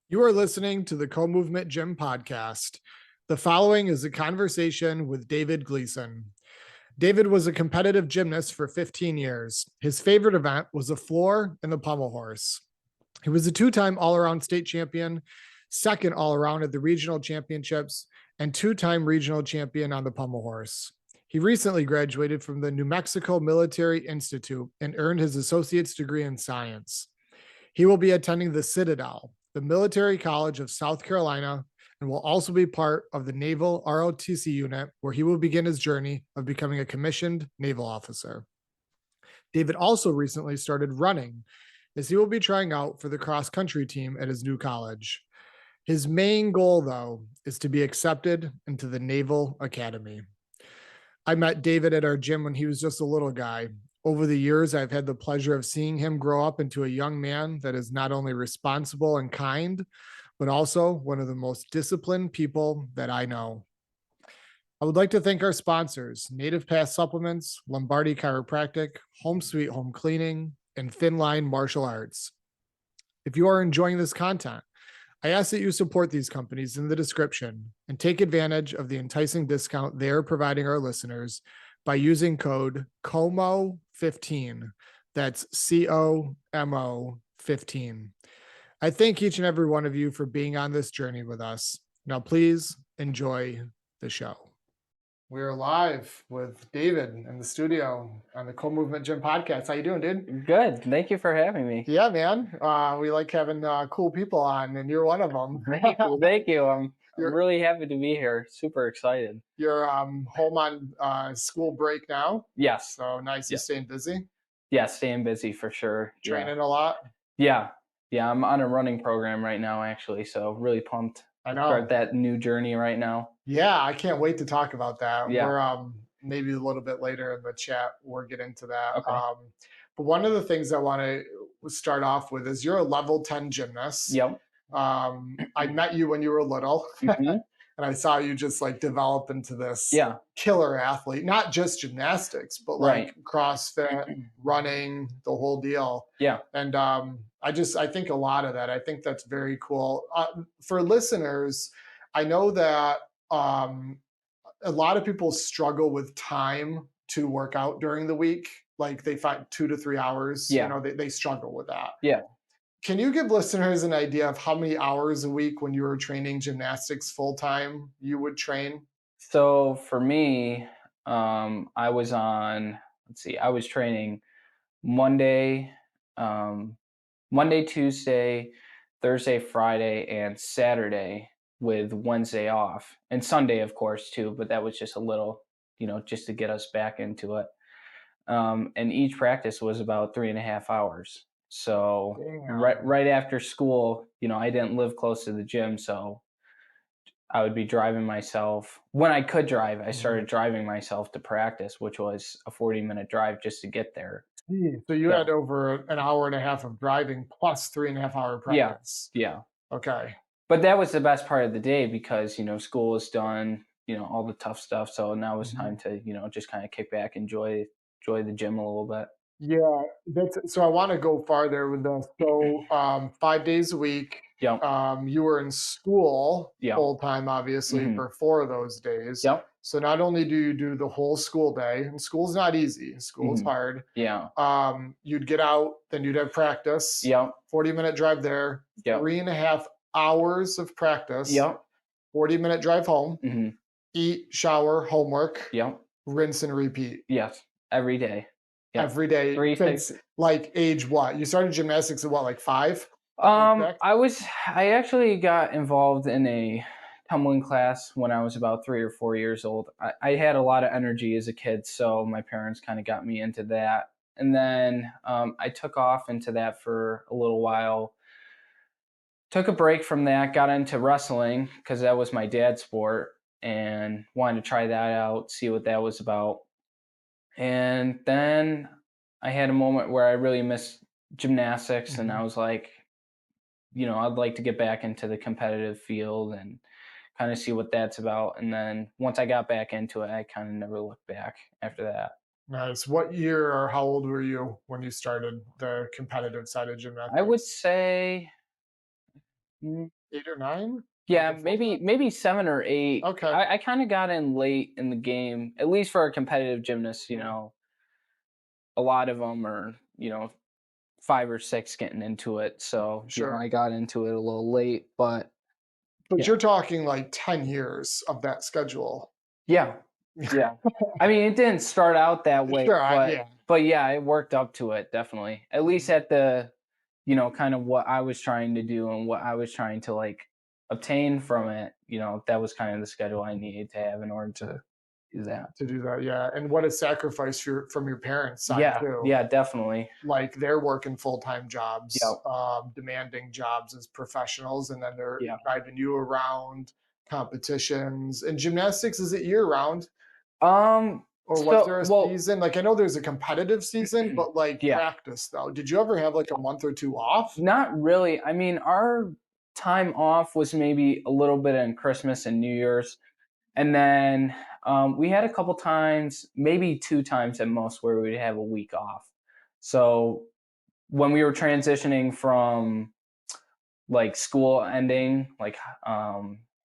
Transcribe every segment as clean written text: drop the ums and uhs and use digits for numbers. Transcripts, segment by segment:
You are listening to the Co-Movement Gym podcast. The following is a conversation with David Gleeson. David was a competitive gymnast for 15 years. His favorite event was the floor and the pommel horse. He was a two-time all-around state champion, second all-around at the regional championships, and two-time regional champion on the pommel horse. He recently graduated from the New Mexico Military Institute and earned his associate's degree in science. He will be attending the Citadel, the Military College of South Carolina, and will also be part of the Naval ROTC unit, where he will begin his journey of becoming a commissioned naval officer. David also recently started running, as he will be trying out for the cross-country team at his new college. His main goal, though, is to be accepted into the Naval Academy. I met David at our gym when he was just a little guy. Over the years, I've had the pleasure of seeing him grow up into a young man that is not only responsible and kind, but also one of the most disciplined people that I know. I would like to thank our sponsors, Native Path Supplements, Lombardi Chiropractic, Home Sweet Home Cleaning, and Finline Martial Arts. If you are enjoying this content, I ask that you support these companies in the description and take advantage of the enticing discount they're providing our listeners by using code COMO15. That's COMO 15. I thank each and every one of you for being on this journey with us. Now, please enjoy the show. We're live with David in the studio on the Co-Movement Gym podcast. How you doing, dude? Good. Thank you for having me. Yeah, man. We like having cool people on, and you're one of them. Thank you. I'm really happy to be here. Super excited. You're home on school break now. Yes. So nice. You staying busy? Yeah, staying busy for sure. Training a lot? Yeah. I'm on a running program right now, actually. So really pumped. I know. Start that new journey right now. Yeah, I can't wait to talk about that. Yeah. We're maybe a little bit later in the chat, we'll get into that. Okay. But one of the things I want to start off with is you're a level 10 gymnast. Yep. I met you when you were little. Mhm. And I saw you just like develop into this killer athlete, not just gymnastics, but like CrossFit, running, the whole deal. Yeah. And I think a lot of that, I think that's very cool. For listeners, I know that a lot of people struggle with time to work out during the week. Like they find 2 to 3 hours, they struggle with that. Yeah. Can you give listeners an idea of how many hours a week when you were training gymnastics full-time you would train? So for me, I was training Monday, Tuesday, Thursday, Friday, and Saturday with Wednesday off, and Sunday, of course, too, but that was just a little, just to get us back into it. And each practice was about 3.5 hours. So right after school, I didn't live close to the gym, so I would be driving myself. When I could drive, I started driving myself to practice, which was a 40-minute drive just to get there. So you had over an hour and a half of driving plus 3.5 hour practice. Yeah. Okay. But that was the best part of the day because, school was done, all the tough stuff. So now it's time to, just kind of kick back, enjoy the gym a little bit. Yeah, so I want to go farther with this. So 5 days a week, you were in school full time, obviously, for 4 of those days. Yep. So not only do you do the whole school day, and school's not easy, school's hard. Yeah. You'd get out, then you'd have practice. 40-minute drive there. 3.5 hours of practice. 40-minute drive home. Eat, shower, homework. Rinse and repeat. Yes, every day. Every day. Since, like age what? You started gymnastics at what, like 5? I actually got involved in a tumbling class when I was about 3 or 4 years old. I had a lot of energy as a kid, so my parents kind of got me into that. And then I took off into that for a little while. Took a break from that, got into wrestling because that was my dad's sport and wanted to try that out, see what that was about. And then I had a moment where I really missed gymnastics and I was like, I'd like to get back into the competitive field and kind of see what that's about. And then once I got back into it, I kind of never looked back after that. Nice. What year or how old were you when you started the competitive side of gymnastics? I would say Mm, 8 or 9? Like yeah, a full time? maybe 7 or 8. Okay, I kind of got in late in the game, at least for a competitive gymnast. A lot of them are 5 or 6 getting into it. So sure. I got into it a little late, but But yeah, you're talking like 10 years of that schedule. yeah, yeah. I mean, it didn't start out that way, Sure, but yeah, yeah, it worked up to it definitely. At least at the kind of what I was trying to do and what I was trying to like obtain from it. That was kind of the schedule I needed to have in order to do that. to do that, yeah, and what a sacrifice from your parents' side Yeah, too. yeah, definitely. Like, they're working full-time jobs, Yep, demanding jobs as professionals, and then they're yeah. driving you around competitions. And gymnastics, is it year-round, or was So there a well, season? Like, I know there's a competitive season, but, like, yeah. practice, though, did you ever have, like, a month or 2 off? Not really. I mean, our time off was maybe a little bit in Christmas and New Year's. And then we had a couple times, maybe 2 times at most, where we'd have a week off. So when we were transitioning from like school ending, like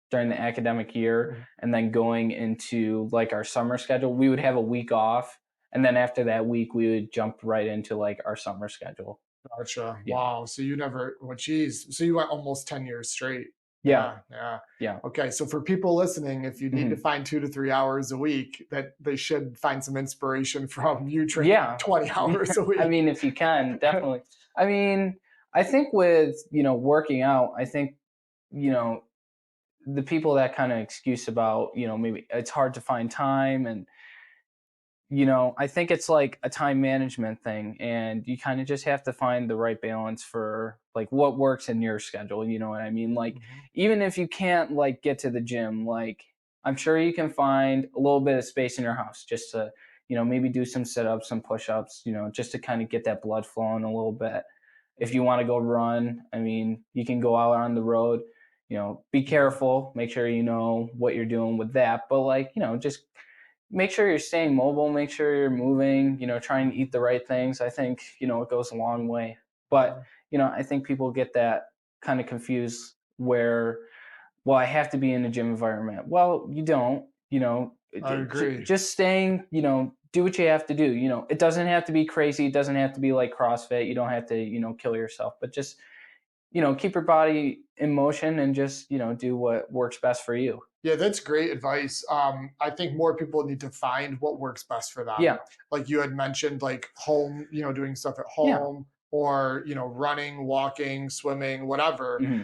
during the academic year, Mhm. and then going into like our summer schedule, we would have a week off. And then after that week, we would jump right into like our summer schedule. Gotcha. Yeah. Wow. So you never, well, geez. So you went almost 10 years straight. Yeah. Yeah. Yeah. Yeah. Okay. So for people listening, if you need to Mhm. find 2 to 3 hours a week, that they should find some inspiration from you training Yeah. 20 hours a I week. mean, if you can, definitely. I mean, I think with, working out, I think, you know, the people that kind of excuse about, maybe it's hard to find time and, I think it's like a time management thing and you kind of just have to find the right balance for like what works in your schedule, you know what I mean? Like Mhm. even if you can't like get to the gym, like I'm sure you can find a little bit of space in your house just to, maybe do some sit-ups, some push-ups, just to kind of get that blood flowing a little bit. If you want to go run, I mean, you can go out on the road, be careful, make sure you know what you're doing with that, but like, just make sure you're staying mobile, make sure you're moving, try and eat the right things. I think, it goes a long way. But, I think people get that kind of confused where, well, I have to be in a gym environment. Well, you don't, I agree. just staying, do what you have to do. It doesn't have to be crazy. It doesn't have to be like CrossFit. You don't have to, kill yourself, but just, keep your body in motion and just, do what works best for you. Yeah, that's great advice. I think more people need to find what works best for them. Yeah. Like you had mentioned, like home, doing stuff at Yeah. home or, running, walking, swimming, whatever. Hmm.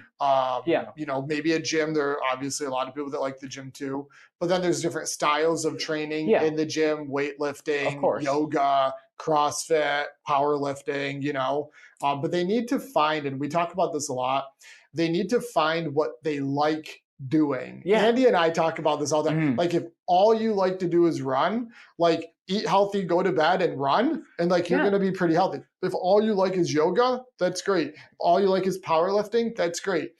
Yeah. Maybe a gym. There are obviously a lot of people that like the gym too. But then there's different styles of training Yeah. in the gym, Of weightlifting, course. yoga, CrossFit, powerlifting. But they need to find, and we talk about this a lot, they need to find what they like doing. Yeah. Andy and I talk about this all the time. Mhm. Like if all you like to do is run, like eat healthy, go to bed and run, and like you're Yeah. gonna be pretty healthy. If all you like is yoga, that's great. If all you like is powerlifting, that's great.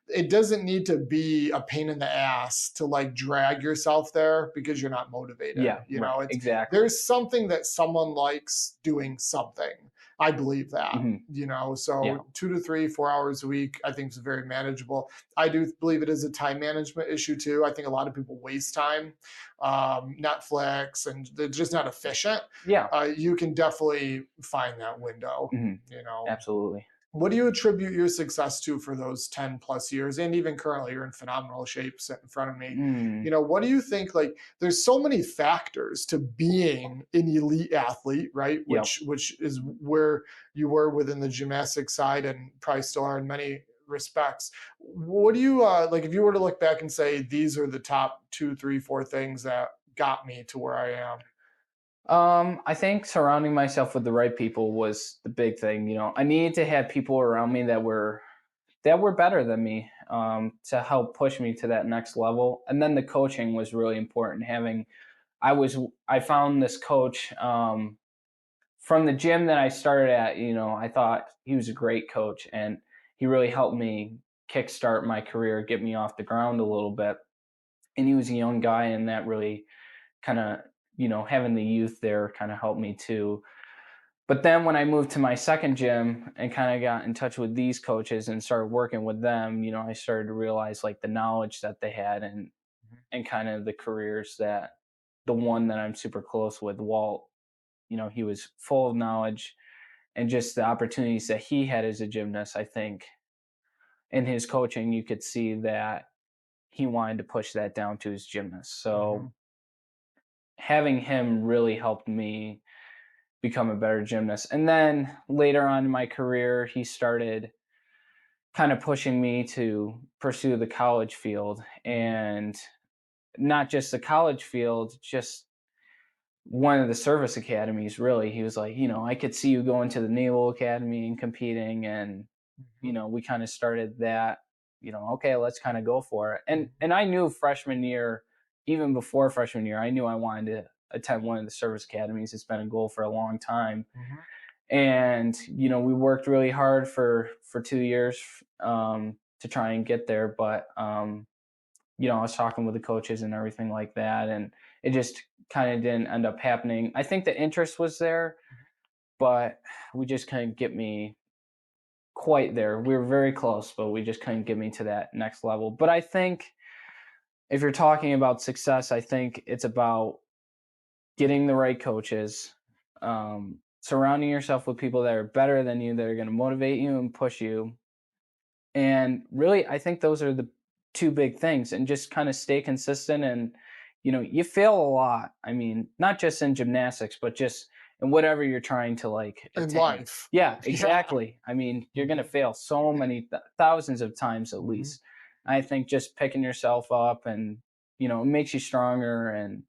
It doesn't need to be a pain in the ass to like drag yourself there because you're not motivated. Yeah, right, It's exactly. there's something that someone likes doing something. I believe that. Mhm. Yeah. So 2 to 3, 4 hours a week, I think is very manageable. I do believe it is a time management issue too. I think a lot of people waste time, Netflix, and they're just not efficient. Yeah. You can definitely find that window. Mhm. You know, Absolutely. what do you attribute your success to for those 10 plus years? And even currently, you're in phenomenal shape sitting in front of me. Mm. What do you think? Like, there's so many factors to being an elite athlete, right? Yep. Which is where you were within the gymnastics side and probably still are in many respects. What do you like if you were to look back and say, these are the top 2, 3, 4 things that got me to where I am? I think surrounding myself with the right people was the big thing. I needed to have people around me that were better than me, to help push me to that next level. And then the coaching was really important. I found this coach from the gym that I started at. I thought he was a great coach, and he really helped me kickstart my career, get me off the ground a little bit. And he was a young guy, and that really kind of having the youth there kind of helped me too. But then when I moved to my second gym and kind of got in touch with these coaches and started working with them, I started to realize like the knowledge that they had and kind of the careers that the one that I'm super close with, Walt, he was full of knowledge and just the opportunities that he had as a gymnast. I think in his coaching, you could see that he wanted to push that down to his gymnasts. Mhm. So having him really helped me become a better gymnast. And then later on in my career, he started kind of pushing me to pursue the college field, and not just the college field, just one of the service academies. Really, he was like, I could see you going to the Naval Academy and competing, and Mhm. we kind of started that. Okay, let's kind of go for it. And I knew freshman year, even before freshman year, I knew I wanted to attend one of the service academies. It's been a goal for a long time, Mhm. and we worked really hard for 2 years to try and get there. But I was talking with the coaches and everything like that, and it just kind of didn't end up happening. I think the interest was there, but we just couldn't get me quite there. We were very close, but we just couldn't get me to that next level. But I think if you're talking about success, I think it's about getting the right coaches, surrounding yourself with people that are better than you, that are going to motivate you and push you. And really, I think those are the two big things, and just kind of stay consistent. And, you fail a lot. I mean, not just in gymnastics, but just in whatever you're trying to like In attain. life. Yeah, Yeah. exactly. I mean, you're going to Mhm. fail so many thousands of times at Mhm. least. I think just picking yourself up and, it makes you stronger, and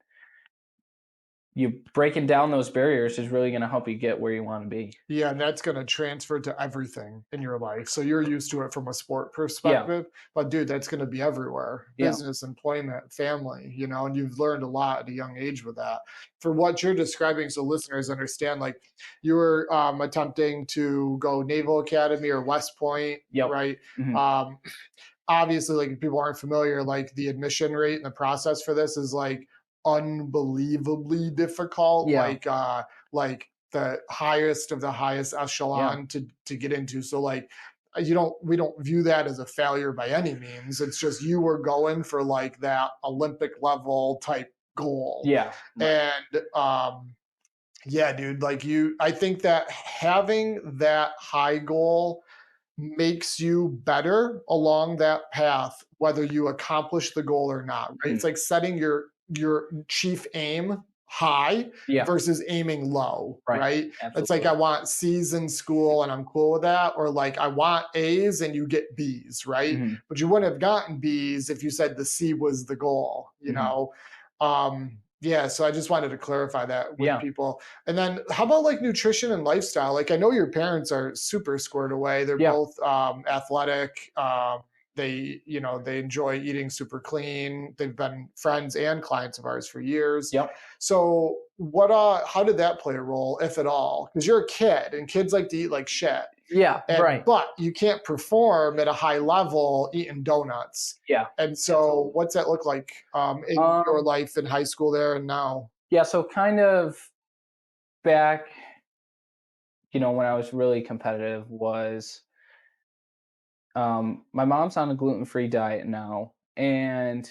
you breaking down those barriers is really going to help you get where you want to be. Yeah, and that's gonna transfer to everything in your life. So you're used to it from a sport Yeah. perspective, but dude, that's gonna be everywhere. Yeah. Business, employment, family, and you've learned a lot at a young age with that. For what you're describing, so listeners understand, like you were attempting to go Naval Academy or West Point, Yep. right? Hmm. Um, obviously, like if people aren't familiar, like the admission rate and the process for this is like unbelievably difficult. Yeah. Like the highest of the highest Yeah. echelon to get into. So like we don't view that as a failure by any means. It's just you were going for like that Olympic level type goal. Yeah. Right. And yeah, dude, I think that having that high goal makes you better along that path, whether you accomplish the goal or not, right? Mhm. It's like setting your chief aim high Yeah. versus aiming low, Right. right? It's like I Absolutely. want C's in school and I'm cool with that, or like I want A's and you get B's, right? Mhm. But you wouldn't have gotten B's if you said the C was the goal, you Mhm. know? Yeah, so I just wanted to clarify that with Yeah. people. And then how about like nutrition and lifestyle? Like I know your parents are super squared away. They're Yeah. both athletic. They enjoy eating super clean. They've been friends and clients of ours for years. Yep. So how did that play a role, if at all? Because you're a kid and kids like to eat like shit. Yeah. And Right. but you can't perform at a high level eating donuts. Yeah. And so Absolutely. what's that look like in your Um. life in high school there and now? Yeah. So kind of back, when I was really competitive was, my mom's on a gluten-free diet now, and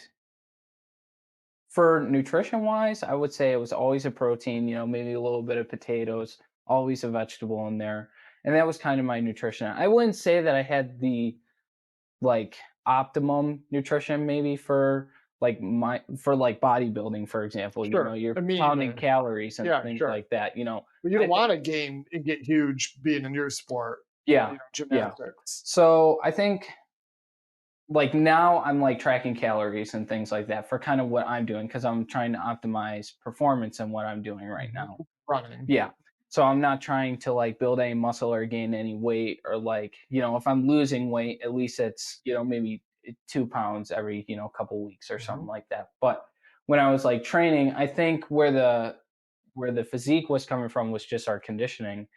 for nutrition wise, I would say it was always a protein, maybe a little bit of potatoes, always a vegetable in there. And that was kind of my nutrition. I wouldn't say that I had the like optimum nutrition maybe for like bodybuilding, for example. Sure. You're Me pounding either. calories and Yeah, things sure. like that. But you I don't think want to gain and get huge being in your sport, yeah, yeah. gymnastics. So I think like now I'm like tracking calories and things like that for kind of what I'm doing, because I'm trying to optimize performance in what I'm doing right Mhm. now. Running. Yeah. So I'm not trying to like build any muscle or gain any weight, or like, if I'm losing weight, at least it's, maybe 2 pounds every, couple weeks or something Mhm. like that. But when I was like training, I think where the physique was coming from was just our conditioning,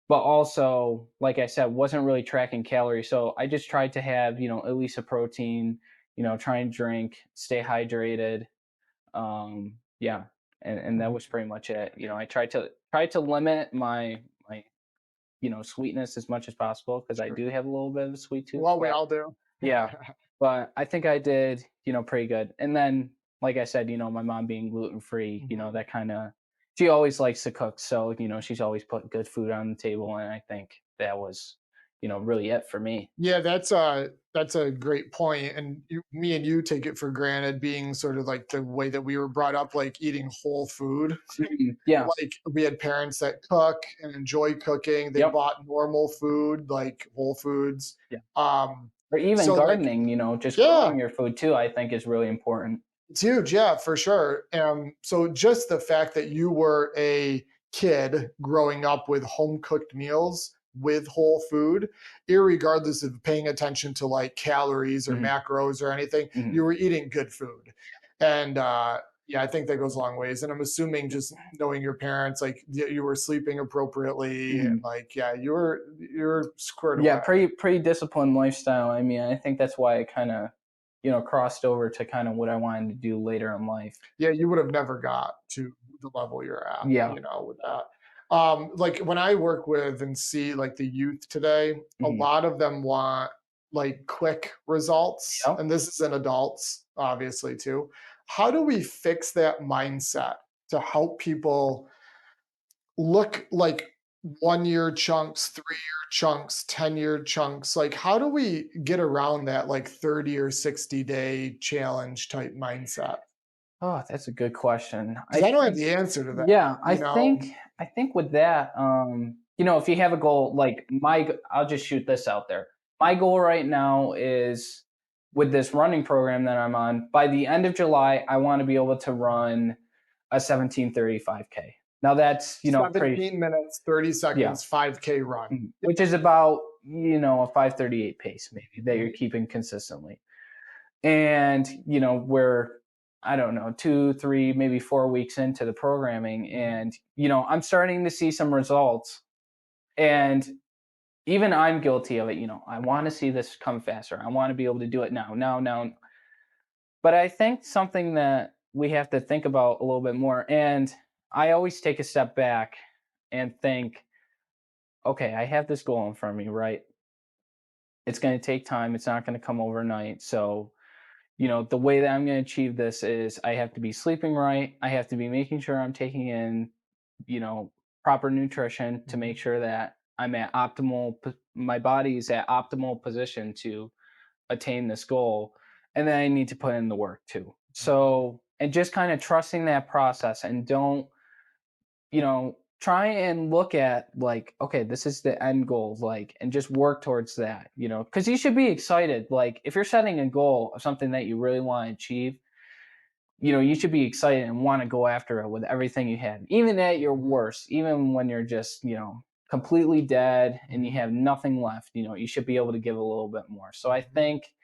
but also, like I said, wasn't really tracking calories. So I just tried to have, at least a protein, try and drink, stay hydrated. Yeah. And that Mhm. was pretty much it. I tried to limit my sweetness as much as possible because I Sure. do have a little bit of a sweet tooth. Well, we But all do. yeah, but I think I did, pretty good. And then, like I said, my mom being gluten free, Mhm. that kind of, she always likes to cook. So, she's always put good food on the table. And I think that was, really it for me. Yeah, that's a great point, and me and you take it for granted being sort of like the way that we were brought up, like eating whole food. Mhm. Yeah. Like we had parents that cook and enjoy cooking. They Yep. bought normal food, like whole foods. Yeah. Um, Or even so like, gardening, just yeah, growing your food too, I think is really important. it's huge, yeah, for sure. So just the fact that you were a kid growing up with home cooked meals with whole food, irregardless of paying attention to like calories or Mhm. macros or anything, Mhm. you were eating good food. And yeah, I think that goes a long ways. And I'm assuming just knowing your parents, like you were sleeping appropriately, and Mhm. like yeah, you were squared Yeah, away. pretty disciplined lifestyle. I mean, I think that's why I kind of, crossed over to kind of what I wanted to do later in life. Yeah, you would have never got to the level you're at, Yeah. with that. Like when I work with and see like the youth today, a Mhm. lot of them want like quick results, Yep. and this is in adults, obviously, too. How do we fix that mindset to help people look like 1 year chunks, 3 year chunks, 10-year chunks? Like, how do we get around that like 30 or 60-day challenge type mindset? Oh, that's a good question. Because I don't have the answer to that, Yeah, I you know? think I think with that, if you have a goal, like I'll just shoot this out there. My goal right now is with this running program that I'm on. By the end of July, I want to be able to run a 17:35K. Now that's, pretty, 17 minutes, 30 yeah, seconds, 5K run. which is about, a 5:38 pace maybe that you're Mhm. keeping consistently. And we're, I don't know, 2 3 maybe 4 weeks into the programming, Mhm. and I'm starting to see some results. And even I'm guilty of it. I want to see this come faster. I want to be able to do it now. But I think something that we have to think about a little bit more, and I always take a step back and think, okay, I have this goal in front of me, right? It's going to take time, it's not going to come overnight. So the way that I'm going to achieve this is I have to be sleeping right. I have to be making sure I'm taking in, you know, proper nutrition to make Mhm. sure that I'm at my body is at optimal position to attain this goal. And then I need to put in the work too. So, and just kind of trusting that process, and don't, try and look at like, okay, this is the end goal, like, and just work towards that, because you should be excited. Like, if you're setting a goal of something that you really want to achieve, you should be excited and want to go after it with everything you have, even at your Mhm. worst, even when you're just, completely dead and you Mhm. have nothing left, you should be able to give a little bit more. So I Mhm. think,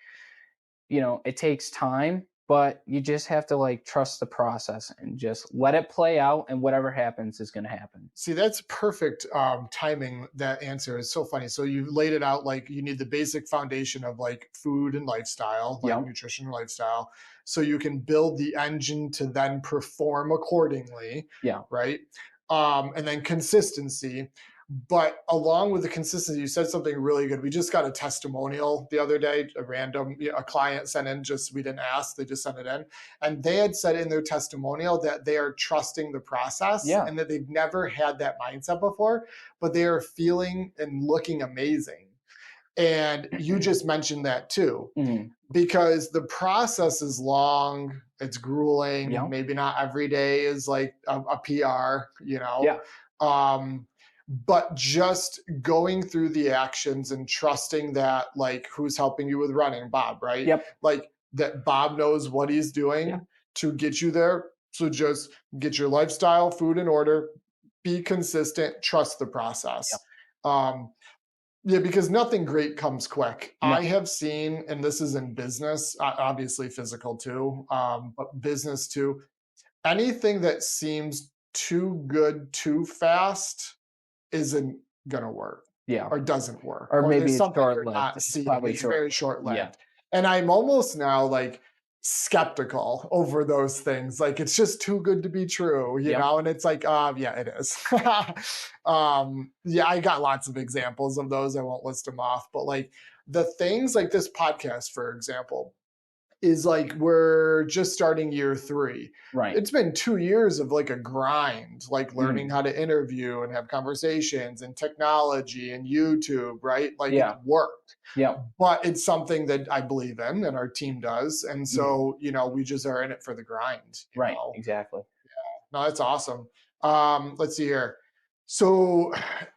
it takes time, but you just have to like trust the process and just let it play out, and whatever happens is going to happen. See, that's perfect timing. That answer is so funny. So you laid it out like you need the basic foundation of like food and lifestyle, like Yep. nutrition and lifestyle, so you can build the engine to then perform accordingly, Yeah. right? And then consistency. But along with the consistency, you said something really good. We just got a testimonial the other day. A random, a client sent in, just we didn't ask, they just sent it in, and they had said in their testimonial that they are trusting the process Yeah. and that they've never had that mindset before, but they are feeling and looking amazing. And you just mentioned that too, Mhm. because the process is long, it's grueling. Yep. Maybe not every day is like a PR, Yeah. Um, but just going through the actions and trusting that, like, who's helping you with running? Bob, right? Yep. Like, that Bob knows what he's Yeah. doing to get you there. So just get your lifestyle, food in order, be consistent, trust the Yep. process. Um, yeah, because nothing great comes quick. No. I have seen, and this is in business, obviously physical too, but business too. Anything that seems too good too fast isn't gonna work, Yeah. or doesn't work, Or or maybe there's it's something short you're lived. not It's seeing. probably It's short very lived. short Yeah. lived. And I'm almost now like skeptical over those things. Like it's just too good to be true, you Yep. know? And it's like, yeah, it is. Yeah, I got lots of examples of those. I won't list them off, but like the things like this podcast, for example, is like we're just starting year 3. Right. It's been 2 years of like a grind, like learning Mhm. how to interview and have conversations and technology and YouTube, right? Like it's Yeah. worked. Yep. But it's something that I believe in and our team does. And Mhm. so, you know, we just are in it for the grind, you Right. know. Exactly. No, that's awesome. Let's see here. So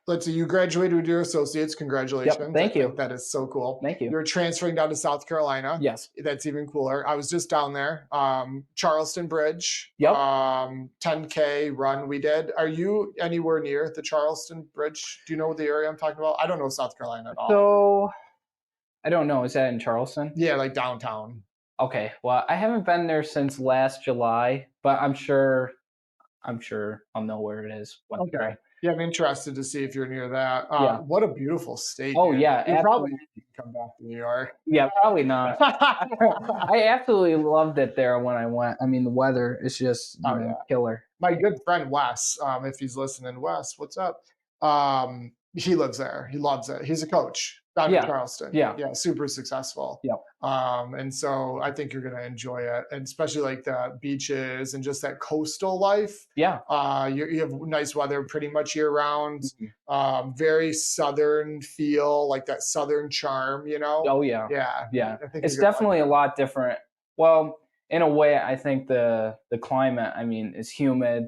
let's see, you graduated with your associates. Yep. Congratulations. I Thank think you. that is so cool. Thank you. You're transferring down to South Carolina. Yes. That's even cooler. I was just down there. Charleston Bridge, Yep. 10K run we did. Are you anywhere near the Charleston Bridge? Do you know the area I'm talking about? I don't know South Carolina at all. So I don't know. Is that in Charleston? Yeah, like downtown. Okay. Well, I haven't been there since last July, but I'm sure I'll know where it is when I Okay. go. Yeah, I'm interested to see if you're near that. Yeah. What a beautiful state, Oh man. yeah, You probably absolutely. need to come back to New York. Yeah, probably not. I absolutely loved it there when I went. I mean, the weather is just Oh yeah. killer. My good friend Wes, if he's listening, Wes, what's up? He lives there. He loves it. He's a coach down in Yeah. Charleston. Yeah. Yeah, super successful. Yep. And so I think you're gonna enjoy it, and especially like the beaches and just that coastal life. Yeah. You have nice weather pretty much year round. Mhm. Very southern feel, like that southern charm, you know? Oh yeah. Yeah. Yeah. I think It's you're gonna like definitely a lot different. Well, in a way, I think the climate, I mean, is humid,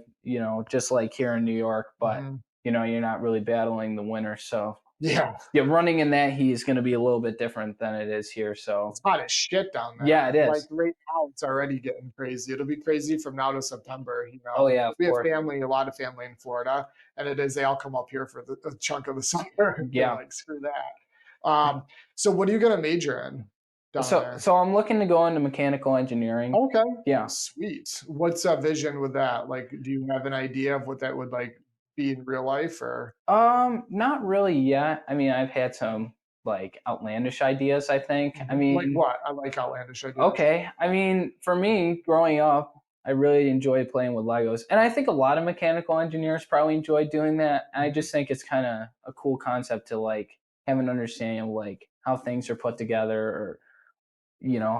just like here in New York, it. but you're not really battling the winter. So Yeah. yeah, running in that heat is going to be a little bit different than it is here. So It's hot as shit down yeah, it there. Like is. right now, it's already getting crazy. It'll be crazy from now to September. You Oh know, yeah, of we have course. family, a lot of family in Florida, and it is they all come up here for a chunk of the summer. They're Yeah. like, screw that. So what are you gonna major in down So there? so I'm looking to go into mechanical engineering. Okay, Yeah. sweet. What's a vision with that? Like, do you have an idea of what that would like be in real life, or Not really yet. I mean, I've had some like outlandish ideas, I think. I like mean, what? I like outlandish ideas. okay. I mean, for me, growing up, I really enjoyed playing with Legos. And I think a lot of mechanical engineers probably enjoy doing that. I just think it's kind of a cool concept to like have an understanding of like how things are put together or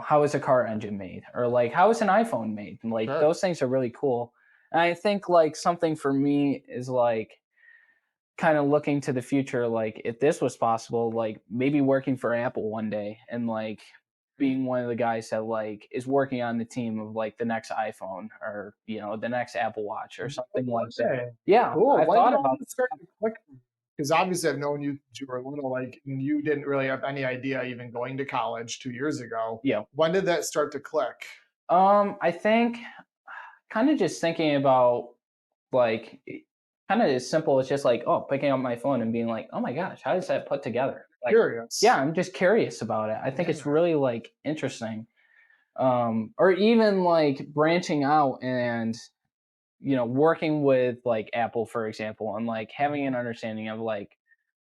how is a car engine made or like how is an iPhone made? And like Sure. those things are really cool. And I think like something for me is like kind of looking to the future, like if this was possible, like maybe working for Apple one day and like being one of the guys that like is working on the team of like the next iPhone or the next Apple Watch or something like that. Okay. Yeah, Cool. I When thought did all about this start to click? Because obviously I've known you since you were little, like, and you didn't really have any idea even going to college 2 years ago. yeah. When did that start to click? I think kind of just thinking about like kind of as simple as just like picking up my phone and being like, oh my gosh, how does that put together? Like, yeah, Curious. I'm just curious about it. I think it's Yeah. really like interesting. Or even like branching out and working with like Apple, for example, and like having an understanding of like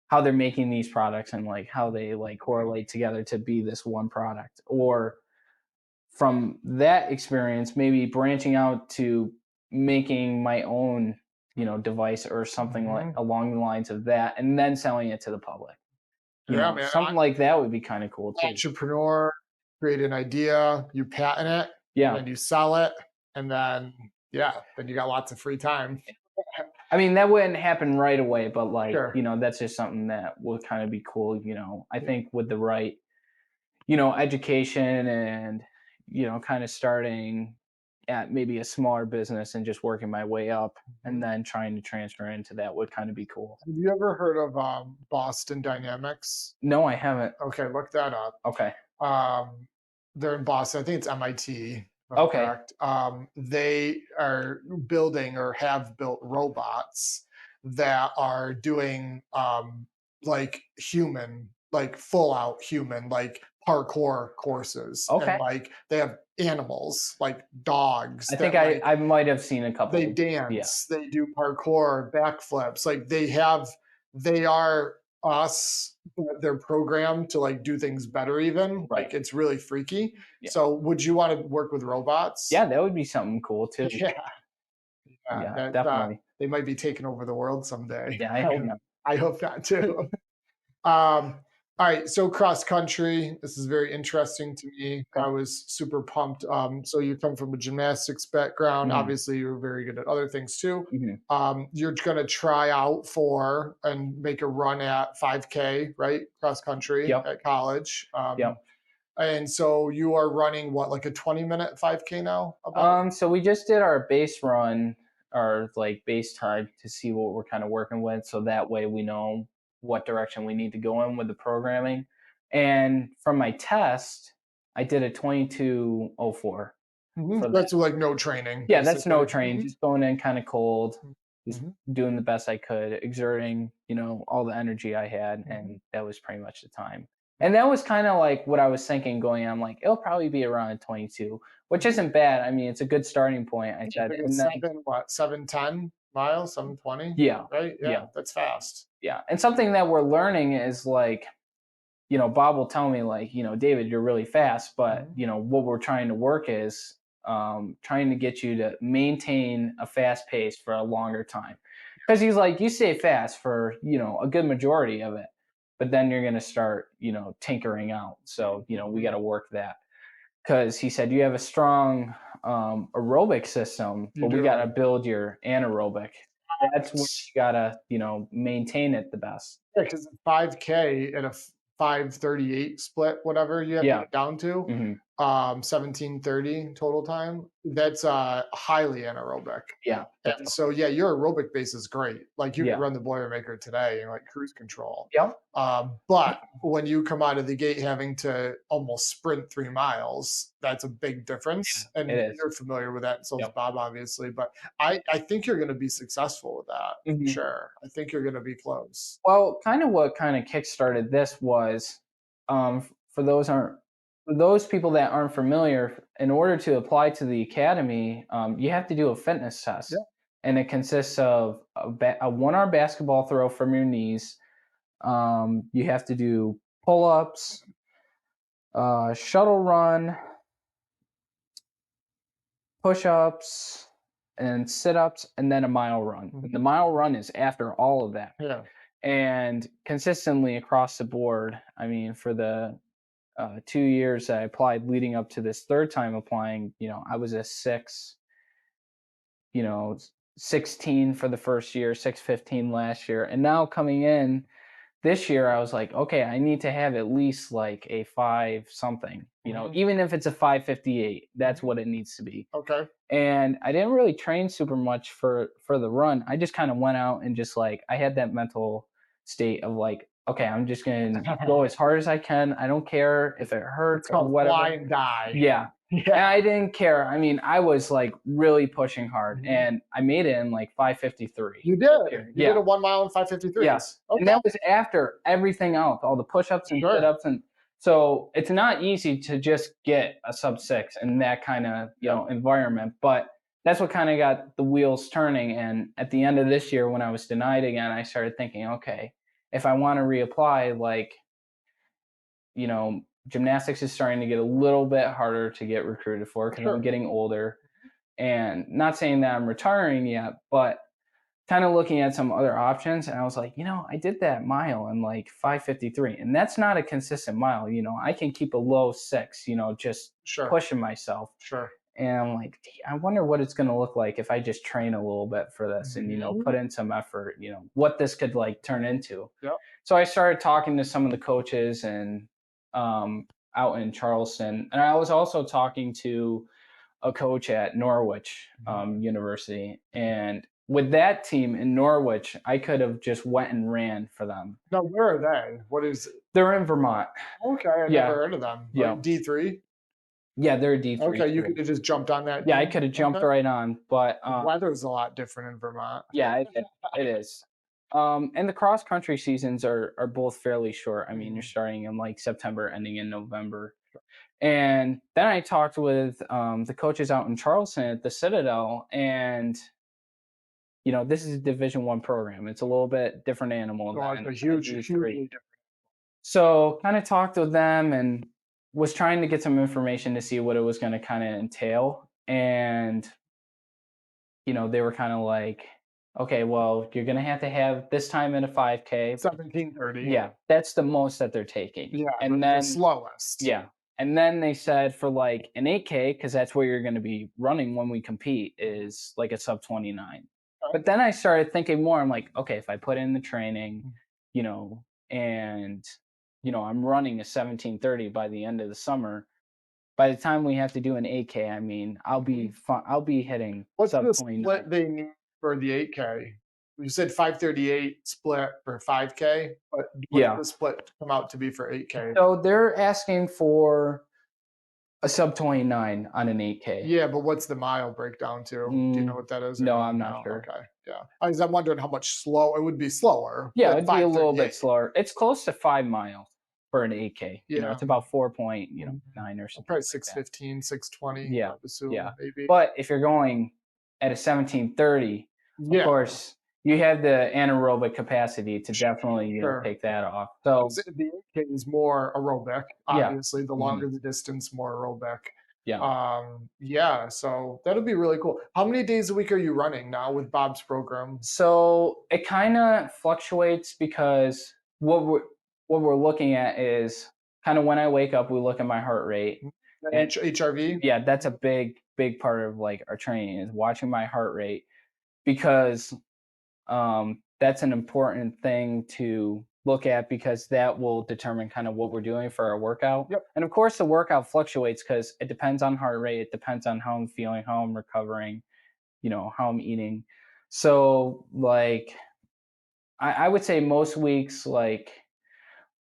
how they're making these products and like how they like correlate together to be this one product. Or from that experience, maybe branching out to making my own, device or something like Mhm. along the lines of that, and then selling it to the public. Yeah, man. Something like that would be kind of cool too. Entrepreneur, create an idea, you patent it, and Yeah. then you sell it, and then yeah, then you got lots of free time. I mean, that wouldn't happen right away, but like, Sure. that's just something that would kind of be cool. I think with the right, education and, kind of starting at maybe a smaller business and just working my way up and then trying to transfer into that would kind of be cool. Have you ever heard of Boston Dynamics? No, I haven't. Okay, look that up. Okay. Um, they're in Boston. I think it's MIT, if I'm Okay. correct. They are building or have built robots that are doing like human, like full out human, like parkour courses. Okay. And like they have animals, like dogs I that think like I might have seen a couple. they Yeah. dance, they do parkour, backflips. Like they are us, but they're programmed to like do things better even. Right. Like it's really freaky. Yeah. So would you want to work with robots? Yeah, that would be something cool too. Yeah. Yeah. Yeah, That definitely. they might be taking over the world someday. Yeah, I hope not. I hope not too. All right, so cross country. This is very interesting to me. I Okay. was super pumped. So you come from a gymnastics background. Mhm, Obviously, you're very good at other things too. mhm. You're going to try out for and make a run at 5K, right? Cross country Yep, at college. yep. And so you are running what, like a 20-minute 5K now? About? So we just did our base run, our like base time to see what we're kind of working with, so that way we know what direction we need to go in with the programming. And from my test, I did a 22:04 for that. That's like no training, Yeah, that's no basically. train, just going in kind of cold, just Mhm. doing the best I could, exerting, all the energy I had, Mhm. and that was pretty much the time. And that was kind of like what I was thinking going on. I'm like, it'll probably be around a 22, which isn't bad. I mean, it's a good starting point. I I said, think and it's then 710 miles, 720, yeah, right? yeah, Yeah, that's fast. yeah. And something that we're learning is like, Bob will tell me like, David, you're really fast, but Mhm. what we're trying to work is trying to get you to maintain a fast pace for a longer time. Because he's like, you stay fast for, a good majority of it, but then you're going to start, tinkering out. So, we got to work that. Because he said you have a strong aerobic system, You but we got to do. build your anaerobic. That's when It's, you got to, maintain it the best. yeah, because 5K at a 5:38 split, whatever you have to Yeah. get down to, Hmm. 17:30 total time. That's highly anaerobic. Yeah. And Definitely. so, yeah, your aerobic base is great. Like you could Yeah. run the Boilermaker today and like cruise control. Yep. But when you come out of the gate having to almost sprint 3 miles, that's a big difference. It And is. you're familiar with that. And so is Yep. Bob, obviously. But I think you're going to be successful with that. For Mhm. sure. I think you're going to be close. Well, kind of what kind of kickstarted this was, for those people that aren't familiar, in order to apply to the academy, you have to do a fitness Yeah. test, and it consists of a 1 hour basketball throw from your knees. You have to do pull ups, shuttle run, push ups, and sit ups, and then a mile run. Mhm. The mile run is after all of that. Yeah. And consistently across the board, I mean, for the 2 years I applied leading up to this third time applying, I was a you know, 16 for the first year, 615 last year. And now coming in this year, I was like, okay, I need to have at least like a five something, Mhm. even if it's a 558, that's Mhm. what it needs to be. Okay. And I didn't really train super much for the run. I just kind of went out and just like I had that mental state of like, okay, I'm just gonna go as hard as I can. I don't care if it It's hurts or called fly whatever. and die. Yeah. And Yeah. I didn't care. I mean, I was like really pushing hard Mhm. and I made it in like 5:53. You did. You did Yeah. a 1 mile in 5:53. Yes. And Okay. that was after everything else, all the push-ups and Sure. sit-ups. And so it's not easy to just get a sub 6 in that kind of, Yep. environment, but that's what kind of got the wheels turning. And at the end of this year, when I was denied again, I started thinking, okay, if I want to reapply, like, gymnastics is starting to get a little bit harder to get recruited for because I'm Sure. getting older. And not saying that I'm retiring yet, but kind of looking at some other options. And I was like, I did that mile in like 5:53, and that's not a consistent mile. I can keep a low 6, just Sure. pushing myself. Sure. And I'm like, I wonder what it's going to look like if I just train a little bit for this and, Mhm. put in some effort, what this could like turn into. Yep. So I started talking to some of the coaches and out in Charleston. And I was also talking to a coach at Norwich Mhm. University. And with that team in Norwich, I could have just went and ran for them. Now, where are they? What is it? They're in Vermont. Okay, I never Yeah. heard of them. Yeah. D3? Yeah, they're a D3 Okay, you school. could have just jumped on that Yeah, I team? could have jumped Okay. right on, but The weather's a lot different in Vermont. yeah, it is. And the cross country seasons are both fairly short. I mean, you're Mhm. starting in like September, ending in November. And then I talked with the coaches out in Charleston at the Citadel, and this is a Division I program. It's a little bit different animal So it's than a a huge, D3. hugely different. So kind of talked with them and was trying to get some information to see what it was going to kind of entail. And, they were kind of like, okay, well, you're going to have this time in a 5K. 17:30. Yeah, that's the most that they're taking. Yeah, And the then, slowest. yeah. And then they said for like an 8K, because that's where you're going to be running when we compete, is like a sub 29. Okay. But then I started thinking more. I'm like, okay, if I put in the training, and I'm running a 17:30 by the end of the summer. By the time we have to do an 8K, I mean, I'll be I'll be hitting What's sub the 29. split they need for the 8K? You said 5:38 split for 5K, but what's Yeah. the split come out to be for 8K? So they're asking for a sub 29 on an 8K. Yeah, but what's the mile breakdown to? Do you know what that is? Or No, I'm not sure. Okay, yeah. I'm wondering how much slow it would be slower. Yeah, than it'd be a little 5:38. bit slower. It's close to 5 miles for an 8K. Yeah. It's about 4.9 or something. Probably like that. 6:15, 6:20. Yeah, I would assume, yeah. maybe. But if you're going at a 17:30, of Yeah. course, you have the anaerobic capacity to definitely Sure. take that off. So The 8K is more aerobic, Yeah. obviously. The longer the distance, more aerobic. yeah. Yeah, so that'll be really cool. How many days a week are you running now with Bob's program? So it kind of fluctuates because what we're looking at is kind of when I wake up, we look at my heart rate. And HRV? yeah, that's a big part of like our training is watching my heart rate because that's an important thing to look at because that will determine kind of what we're doing for our workout. Yep. And of course, the workout fluctuates because it depends on heart rate. It depends on how I'm feeling, how I'm recovering, how I'm eating. So like, I would say most weeks, like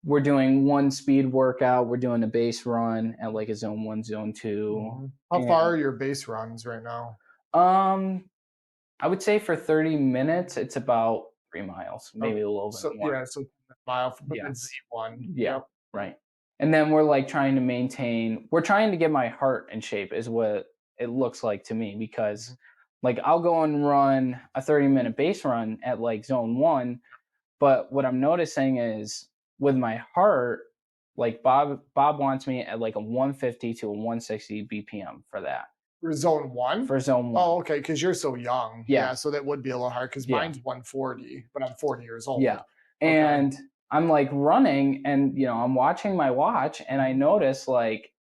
we're doing one speed workout. We're doing a base run at like a zone 1, zone 2. How far are your base runs right now? I would say for 30 minutes, it's about 3 miles, maybe a little bit more. Yeah, so mile for Yeah. Z1. Yeah, Yep. right. And then we're like trying to get my heart in shape is what it looks like to me because like I'll go and run a 30-minute base run at like zone 1, but what I'm noticing is with my heart, like Bob wants me at like a 150 to a 160 BPM for that. For zone 1? For zone 1. Oh, okay, because you're so young. Yeah. So that would be a little hard because mine's 140, but I'm 40 years old. Yeah. And I'm like running and, I'm watching my watch and I notice like,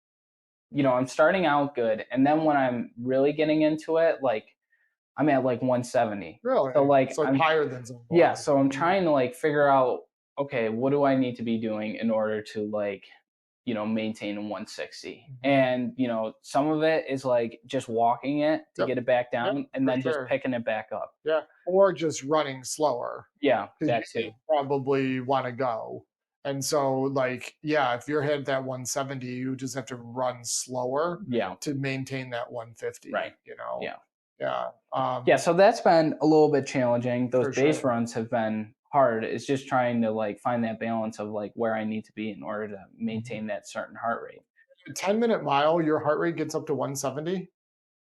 I'm starting out good. And then when I'm really getting into it, like I'm at like 170. Really? So like I'm higher than zone 1. Yeah. So I'm trying to like figure out, okay, what do I need to be doing in order to like, maintain a 160. And, some of it is like just walking it to get it back down and then just picking it back up. Yeah. Or just running slower. Yeah, that too. Probably want to go. And so like, yeah, if you're at that 170, you just have to run slower to maintain that 150. Right. Yeah. Yeah. So that's been a little bit challenging. Those base runs have been hard. It's just trying to like find that balance of like where I need to be in order to maintain that certain heart rate. A 10-minute mile, your heart rate gets up to 170.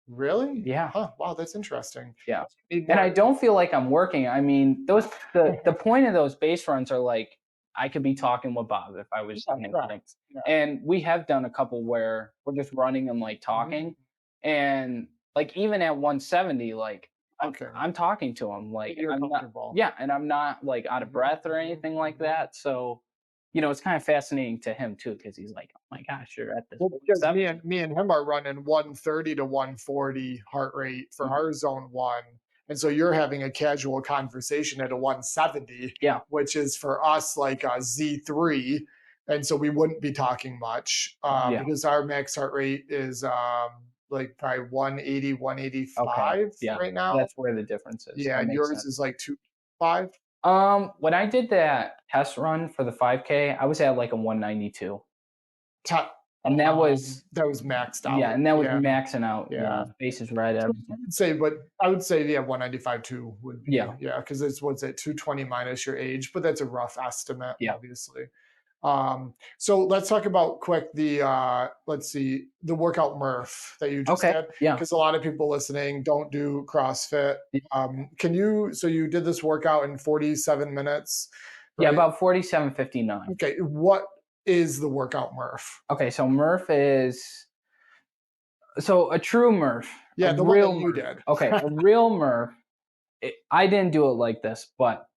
Really? Yeah. Huh, wow, that's interesting. Yeah. And I don't feel like I'm working. I mean, the point of those base runs are like I could be talking with Bob if I was running. And we have done a couple where we're just running and like talking. And like even at 170, like I'm talking to him. Like you're I'm comfortable. and I'm not like out of breath or anything like that. So it's kind of fascinating to him too, because he's like, "Oh my gosh, you're at this." Well, because me and him are running 130 to 140 heart rate for our zone 1. And so you're having a casual conversation at a 170, which is for us like a Z3. And so we wouldn't be talking much because our max heart rate is like probably 180, 185 right now. That's where the difference is. Yeah, yours is like 2.5. When I did that test run for the 5K, I was at like a 192. And that was maxed out. Yeah, and that was maxing out. Yeah. Base is right. I would say 195 too would be. Yeah, because it's what's it 220 minus your age, but that's a rough estimate, obviously. So let's talk about quick let's see, the workout Murph that you just Okay. did, Yeah. because a lot of people listening don't do CrossFit. So you did this workout in 47 minutes, Yeah, right? about 47:59. Okay, what is the workout Murph? Okay, so Murph is a true Murph, a Yeah, the one that real you Murph. did. Okay, a real Murph. I didn't do it like this, but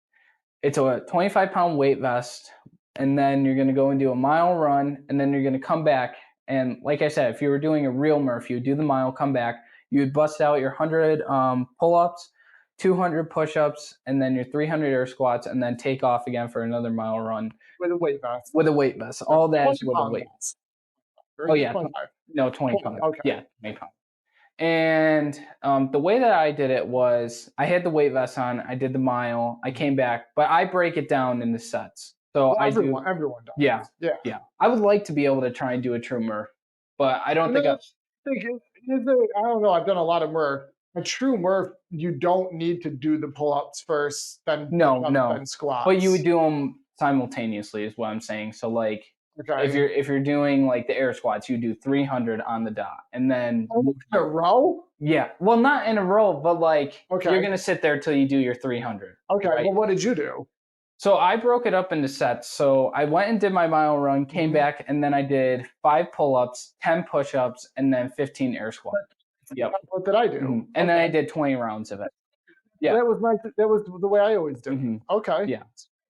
it's a 25-pound weight vest, and then you're going to go and do a mile run, and then you're going to come back. And like I said, if you were doing a real Murph, you would do the mile, come back, you would bust out your 100 pull-ups, 200 push-ups, and then your 300 air squats, and then take off again for another mile run With a weight vest. with a weight vest. All that is 20 with a pound weight. vest. Oh yeah, 25. no, 20 20, pounds. okay. Yeah, 20 pounds. And the way that I did it was I had the weight vest on. I did the mile. I came back, but I break it down into sets. So Well, I everyone do. does. Yeah, Yeah. yeah. I would like to be able to try and do a true Murph, but I don't think I. I don't know. I've done a lot of Murph. A true Murph, you don't need to do the pull-ups first, then No, push-ups, no. then squats. But you would do them simultaneously, is what I'm saying. So like, Okay. if you're doing like the air squats, you do 300 on the dot, and then in a row? yeah, well, not in a row, but like Okay. you're gonna sit there till you do your 300. Okay. Right? Well, what did you do? So I broke it up into sets. So I went and did my mile run, came Mhm. back, and then I did 5 pull-ups, 10 push-ups, and then 15 air squats. Yep. What did I do? And then I did 20 rounds of it. Yeah. That was That was the way I always did. Mhm. Okay. Yeah.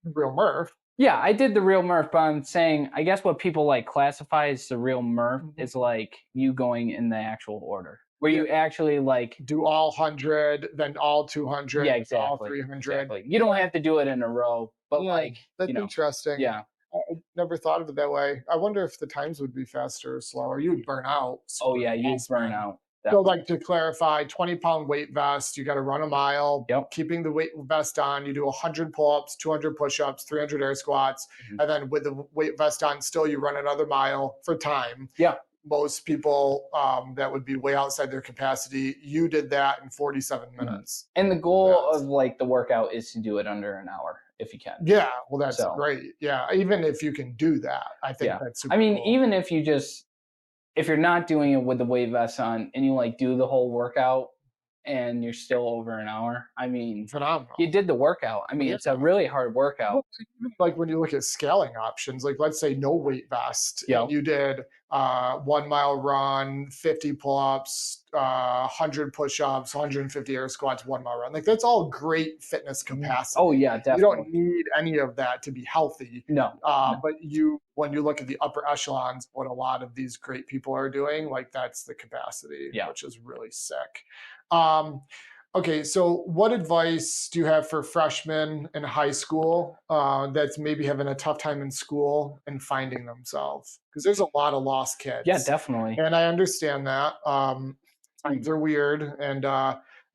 Real Murph. Yeah, I did the real Murph, but I'm saying I guess what people like classify as the real Murph is like you going in the actual order. Where you actually like do all 100, then all 200, yeah, all exactly. 300. Exactly. You don't have to do it in a row, but like That's interesting. yeah. I never thought of it that way. I wonder if the times would be faster or slower. You would burn out. Oh yeah, you fast, burn man. out. So, like to clarify, 20-pound weight vest, you got to run a mile, Yep. keeping the weight vest on. You do 100 pull ups, 200 push ups, 300 air squats. And then with the weight vest on, still you run another mile for time. Yeah. Most people that would be way outside their capacity. You did that in 47 minutes. And the goal of like the workout is to do it under an hour if you can. Yeah, well, that's great. Yeah, even if you can do that, I think that's super cool. Even if you just if you're not doing it with the weight vest on and you like do the whole workout and you're still over an hour, I mean, phenomenal. You did the workout. I mean, it's a really hard workout. Well, like when you look at scaling options, like let's say no weight vest, and you did 1 mile run, 50 pull-ups, 100 push-ups, 150 air squats, 1 mile run. Like that's all great fitness capacity. Oh yeah, definitely. You don't need any of that to be healthy. No. But when you look at the upper echelons, what a lot of these great people are doing, like that's the capacity, which is really sick. Okay, so what advice do you have for freshmen in high school that's maybe having a tough time in school and finding themselves? Because there's a lot of lost kids. Yeah, definitely. And I understand that. Times are weird, and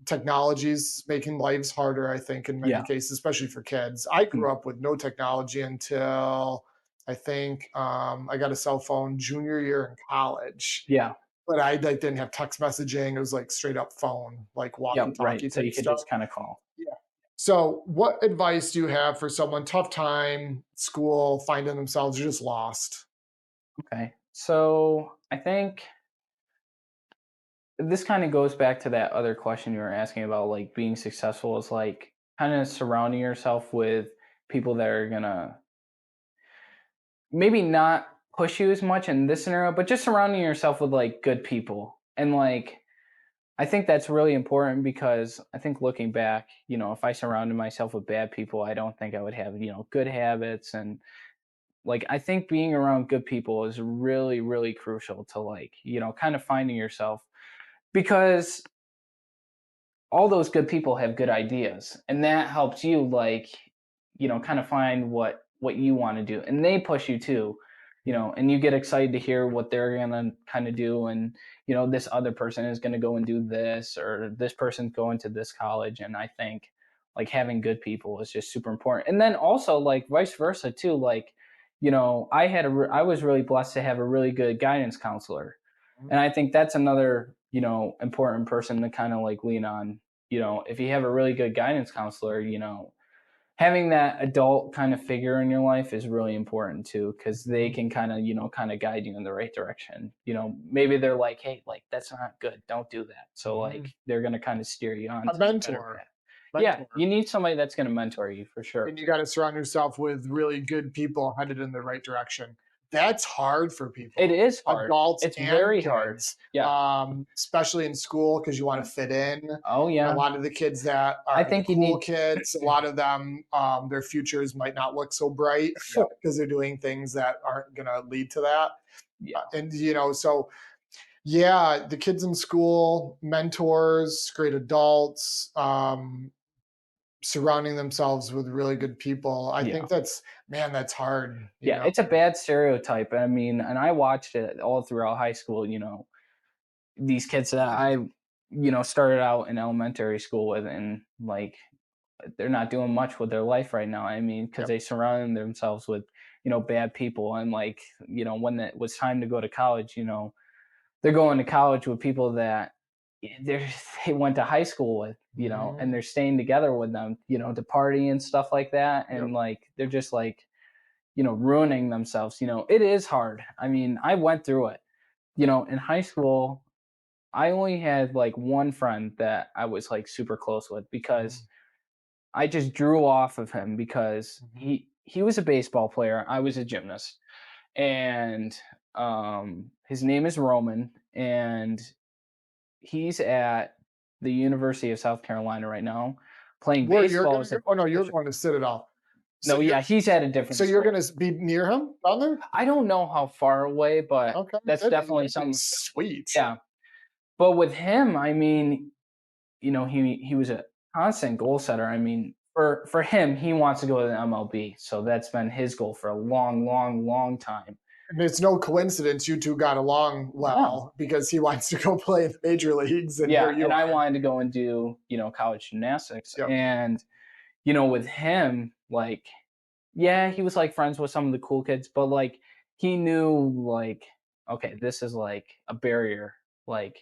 technology's making lives harder, I think, in many cases, especially for kids. I grew up with no technology until I think I got a cell phone junior year in college. Yeah. But I like didn't have text messaging. It was like straight up phone, like walkie-talkie. Right. So you could just kind of call. Yeah. So what advice do you have for someone tough time, school, finding themselves just lost? Okay. So I think this kind of goes back to that other question you were asking about like being successful is like kind of surrounding yourself with people that are gonna maybe not push you as much in this scenario, but just surrounding yourself with like good people. And like I think that's really important because I think looking back, if I surrounded myself with bad people, I don't think I would have, good habits. And like I think being around good people is really, really crucial to like, kind of finding yourself because all those good people have good ideas and that helps you like, kind of find what you want to do and they push you too. And you get excited to hear what they're going to kind of do. And, this other person is going to go and do this, or this person's going to this college. And I think like having good people is just super important. And then also like vice versa too. Like, I was really blessed to have a really good guidance counselor. And I think that's another, important person to kind of like lean on. If you have a really good guidance counselor, having that adult kind of figure in your life is really important too, because they can kind of guide you in the right direction. Maybe they're like, hey, like that's not good, don't do that. So like they're gonna kind of steer you on A to the better mentor. path. Yeah, you need somebody that's gonna mentor you for sure. And you got to surround yourself with really good people headed in the right direction. That's hard for people. It is hard. Adults It's and very kids, hard. Yeah. especially in school because you want to fit in. Oh A yeah. lot of the kids that are I the think you cool need. kids, a lot of them, their futures might not look so bright Yep. because they're doing things that aren't going to lead to that. Yeah. And, so yeah, the kids in school, mentors, great adults, surrounding themselves with really good people. I think that's hard. Yeah, it's a bad stereotype. I mean, and I watched it all throughout high school. These kids that I, started out in elementary school with, and like they're not doing much with their life right now. I mean, because they surrounded themselves with, bad people, and like, when it was time to go to college, they're going to college with people that they went to high school with, and they're staying together with them, to party and stuff like that, and like they're just like, ruining themselves. It is hard. I mean, I went through it. In high school, I only had like one friend that I was like super close with because I just drew off of him because he was a baseball player. I was a gymnast, and his name is Roman, and he's at the University of South Carolina right now playing baseball. You're going to Citadel. No, yeah, he's at a different. So you're going to be near him down there? I don't know how far away, but that's definitely something sweet. Yeah, but with him, I mean, he was a constant goal setter. I mean, for him, he wants to go to the MLB, so that's been his goal for a long, long, long time. And it's no coincidence you two got along well because he wants to go play in the major leagues, and I wanted to go and do college gymnastics, and with him, like, yeah, he was like friends with some of the cool kids, but like he knew like, okay, this is like a barrier. Like,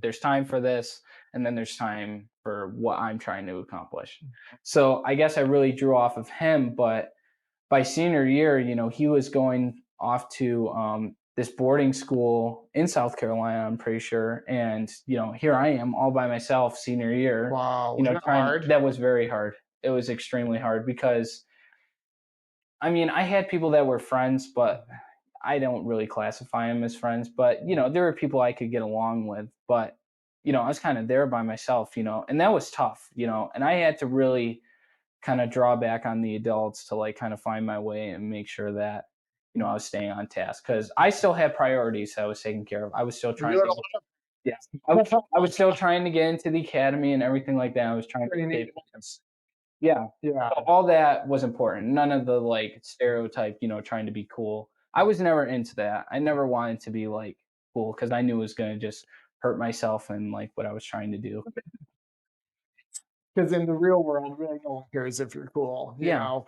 there's time for this, and then there's time for what I'm trying to accomplish. So I guess I really drew off of him, but by senior year, he was going off to this boarding school in South Carolina, I'm pretty sure. And, here I am all by myself senior year. Wow. That was very hard. It was extremely hard because, I mean, I had people that were friends, but I don't really classify them as friends. But, there were people I could get along with. But, I was kind of there by myself, and that was tough, and I had to really kind of draw back on the adults to like kind of find my way and make sure that I was staying on task because I still had priorities I was taking care of. I was still trying to I was still trying to get into the academy and everything like that. I was trying to yeah. All that was important. None of the like stereotype, trying to be cool. I was never into that. I never wanted to be like cool because I knew it was going to just hurt myself and like what I was trying to do. Because in the real world, really no one cares if you're cool. Yeah.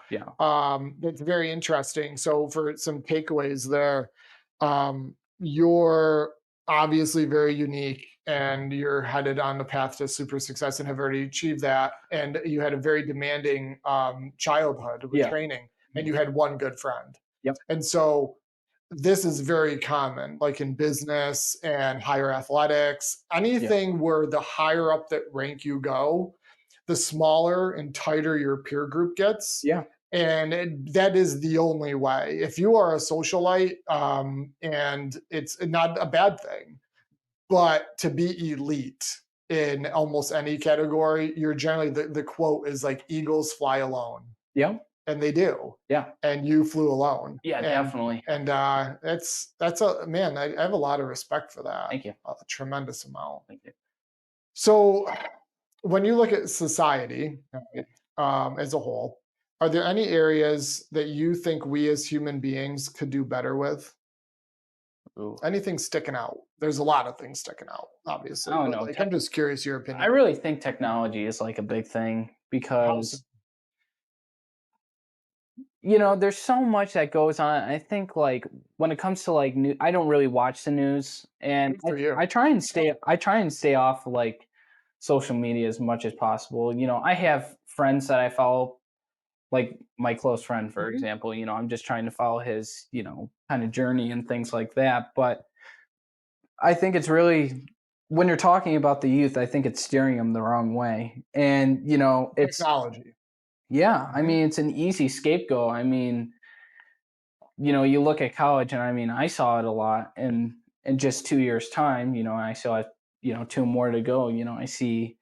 That's very interesting. So for some takeaways there, you're obviously very unique and you're headed on the path to super success and have already achieved that. And you had a very demanding childhood with training, and you had one good friend. Yep. And so this is very common, like in business and higher athletics, anything where the higher up that rank you go, the smaller and tighter your peer group gets. Yeah. And that is the only way. If you are a socialite, and it's not a bad thing, but to be elite in almost any category, you're generally, the quote is like, eagles fly alone. Yeah. And they do. Yeah. And you flew alone. Yeah, definitely. And that's a man, I have a lot of respect for that. Thank you. A tremendous amount. Thank you. So when you look at society as a whole, are there any areas that you think we as human beings could do better with? Ooh. Anything sticking out? There's a lot of things sticking out, obviously. I don't know. Like, I'm just curious your opinion. I really think technology is like a big thing because there's so much that goes on. I think like when it comes to like I don't really watch the news, and I try and stay off like social media as much as possible. I have friends that I follow like my close friend, for Mhm. example, I'm just trying to follow his, kind of journey and things like that. But I think it's really, when you're talking about the youth, I think it's steering them the wrong way. And, it's, Technology. yeah, I Mhm. mean, it's an easy scapegoat. I mean, you look at college, and I mean, I saw it a lot in just 2 years' time, I saw it, two more to go. I see,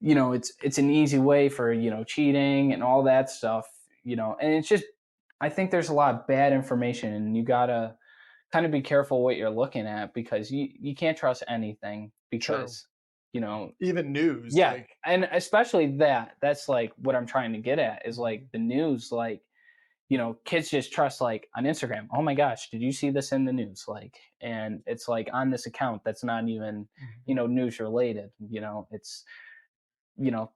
it's an easy way for, cheating and all that stuff, and it's just, I think there's a lot of bad information, and you gotta kind of be careful what you're looking at, because you can't trust anything, True. because, you know, Even news, yeah, like and especially that's like what I'm trying to get at, is like Mhm. the news, like, kids just trust, like, on Instagram. Oh my gosh, did you see this in the news? Like, and it's like on this account that's not even, Mhm. news related. It's,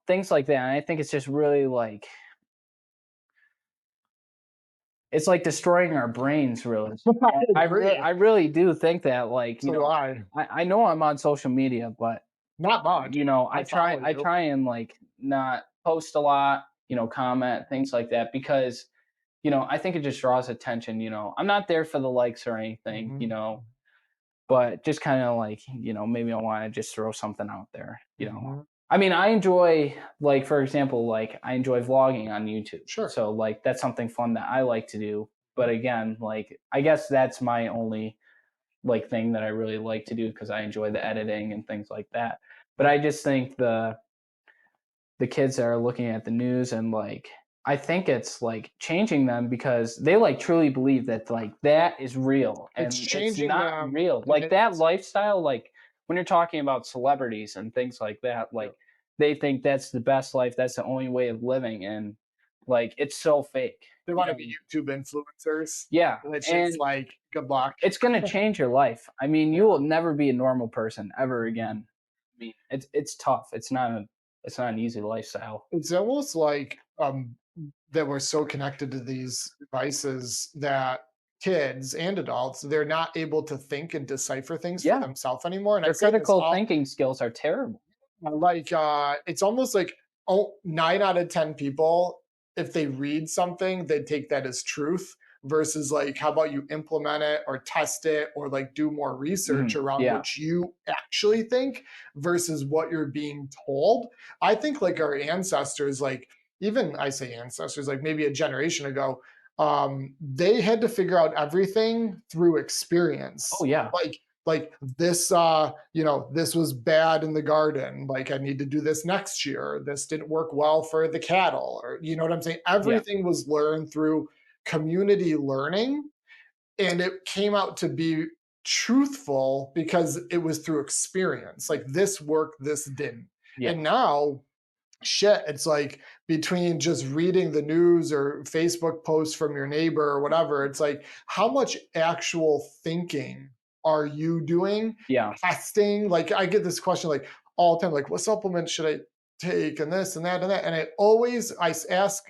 things like that. And I think it's just really like, it's like destroying our brains, really. I agree. I really do think that, like, So do I. I know I'm on social media, but Not much. I follow I you. try and, like, not post a lot, comment, things like that, because, I think it just draws attention. I'm not there for the likes or anything, Mhm. but just kind of like, maybe I want to just throw something out there. Mhm. I mean, I enjoy, like, for example, like, I enjoy vlogging on YouTube. Sure. So, like, that's something fun that I like to do. But again, like, I guess that's my only, like, thing that I really like to do, because I enjoy the editing and things like that. But I just think the kids that are looking at the news, and, like, I think it's like changing them, because they, like, truly believe that, like, that is real, It's and it's changing not them, real. and Like, that it's lifestyle, like, when you're talking about celebrities and things like that, Yep. like, they think that's the best life, that's the only way of living, and, like, it's so fake. They wanna be YouTube influencers, Yeah, which is and like, good luck. it's gonna change your life. I mean, you will Yeah. never be a normal person ever Mhm. again. I mean, it's tough. It's not an easy lifestyle. It's almost like, that we're so connected to these devices that kids and adults, they're not able to think and decipher things for Yeah. themselves anymore, and I Their say this critical all thinking skills are terrible. like, it's almost like, 9 out of 10 people, if they read something, they take that as truth versus, like, how about you implement it or test it or, like, do more research Mhm. around Yeah. what you actually think versus what you're being told. I think, like, our ancestors, like, even I say ancestors, like, maybe a generation ago, they had to figure out everything through Oh, experience. yeah. Like this this was bad in the garden, like I need to do this next year, this didn't work well for the cattle, or you know what I'm saying, Yeah. everything was learned through community learning, and it came out to be truthful because it was through experience, like this worked, this didn't. Yeah. And now shit, it's like between just reading the news or Facebook posts from your neighbor or whatever, it's like how much actual thinking are you doing? Yeah. Testing. Like I get this question like all the time, like what supplement should I take and this and that and that. And I ask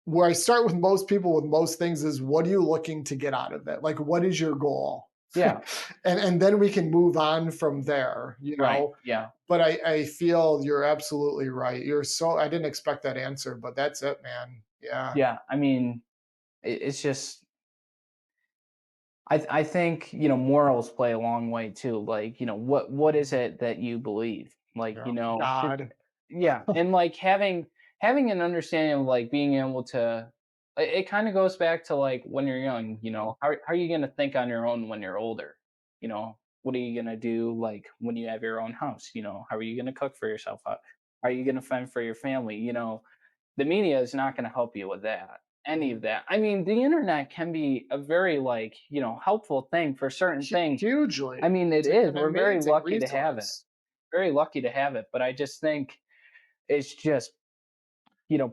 where I start with most people with most things is what are you looking to get out of it? Like what is your goal? Yeah. And then we can move on from there, you Right. know. Yeah. But I feel you're absolutely right. I didn't expect that answer, but that's it, man. Yeah. Yeah. I mean, it's just, I think, morals play a long way too. Like, what is it that you believe? Like, Yeah. God. yeah, and, like, having an understanding of, like, being able to, it kind of goes back to, like, when you're young. How are you going to think on your own when you're older? What are you going to do, like, when you have your own house? How are you going to cook for yourself? How are you going to fend for your family? The media is not going to help you with that, any of that. I mean, the internet can be a very, like, helpful thing for certain things. I Hugely. mean, it It's is. an We're very amazing lucky to have it. resource. Very lucky to have it, but I just think it's just,